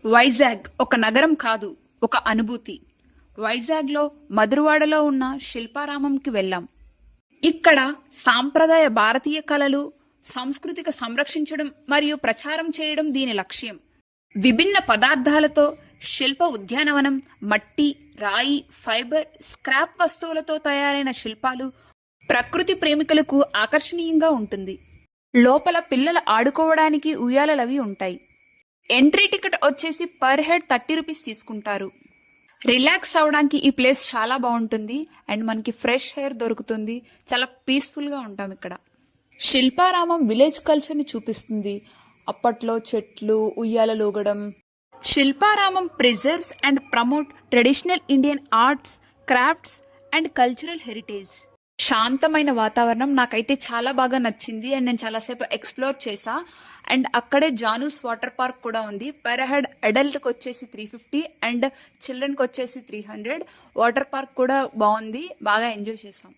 వైజాగ్ ఒక నగరం కాదు, ఒక అనుభూతి. వైజాగ్లో మధురవాడలో ఉన్న శిల్పారామంకి వెళ్ళాం. ఇక్కడ సాంప్రదాయ భారతీయ కళలు, సంస్కృతిక సంరక్షించడం మరియు ప్రచారం చేయడం దీని లక్ష్యం. విభిన్న పదార్థాలతో శిల్ప ఉద్యానవనం, మట్టి, రాయి, ఫైబర్, స్క్రాప్ వస్తువులతో తయారైన శిల్పాలు ప్రకృతి ప్రేమికులకు ఆకర్షణీయంగా ఉంటుంది. లోపల పిల్లలు ఆడుకోవడానికి ఉయ్యాలలవి ఉంటాయి. ఎంట్రీ టికెట్ వచ్చేసి పర్ హెడ్ 30 రూపీస్ తీసుకుంటారు. రిలాక్స్ అవడానికి ఈ ప్లేస్ చాలా బాగుంటుంది అండ్ మనకి ఫ్రెష్ ఎయిర్ దొరుకుతుంది. చాలా పీస్ఫుల్గా ఉంటాం ఇక్కడ. శిల్పారామం విలేజ్ కల్చర్ని చూపిస్తుంది. అప్పట్లో చెట్లు, ఉయ్యాలలూగడం. Shilparamam preserves and promote traditional Indian arts, crafts and cultural heritage. శాంతమైన వాతావరణం నాకైతే చాలా బాగా నచ్చింది అండ్ నేను చాలాసేపు ఎక్స్ప్లోర్ చేసా. అండ్ అక్కడే జానూస్ వాటర్ పార్క్ కూడా ఉంది. పర్ హెడ్ అడల్ట్కి వచ్చేసి 350 అండ్ చిల్డ్రన్కి వచ్చేసి 300. వాటర్ పార్క్ కూడా బాగుంది, బాగా ఎంజాయ్ చేసాం.